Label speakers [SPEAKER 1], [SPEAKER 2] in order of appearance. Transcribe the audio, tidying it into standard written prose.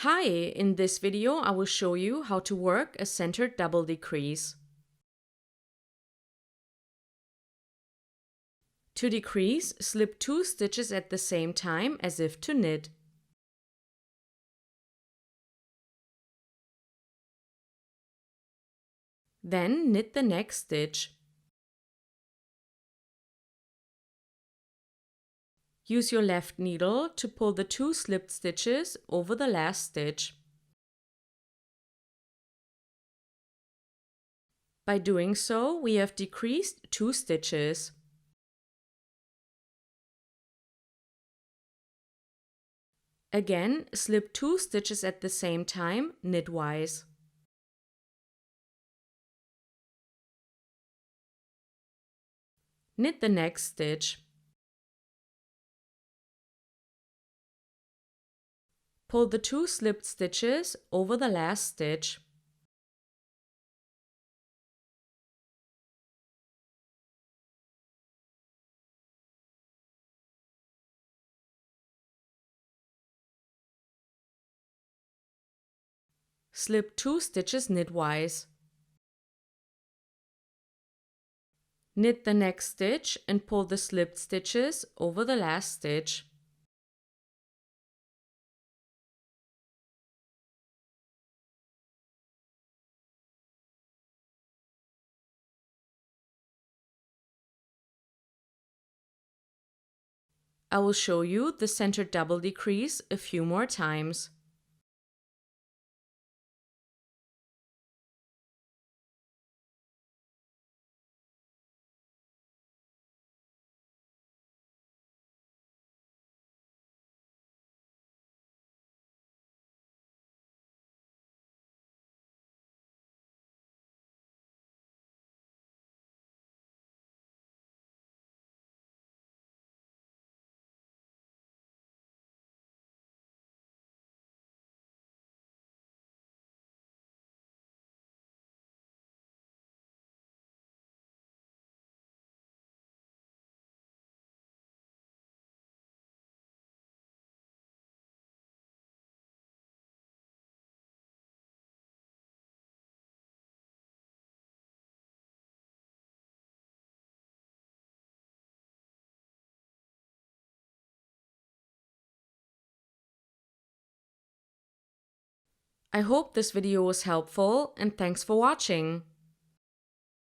[SPEAKER 1] Hi, in this video I will show you how to work a centered double decrease. To decrease, slip 2 stitches at the same time as if to knit. Then knit the next stitch. Use your left needle to pull the 2 slipped stitches over the last stitch. By doing so, we have decreased 2 stitches. Again, slip 2 stitches at the same time, knitwise. Knit the next stitch. Pull the 2 slipped stitches over the last stitch. Slip 2 stitches knitwise. Knit the next stitch and pull the slipped stitches over the last stitch. I will show you the centered double decrease a few more times. I hope this video was helpful and thanks for watching.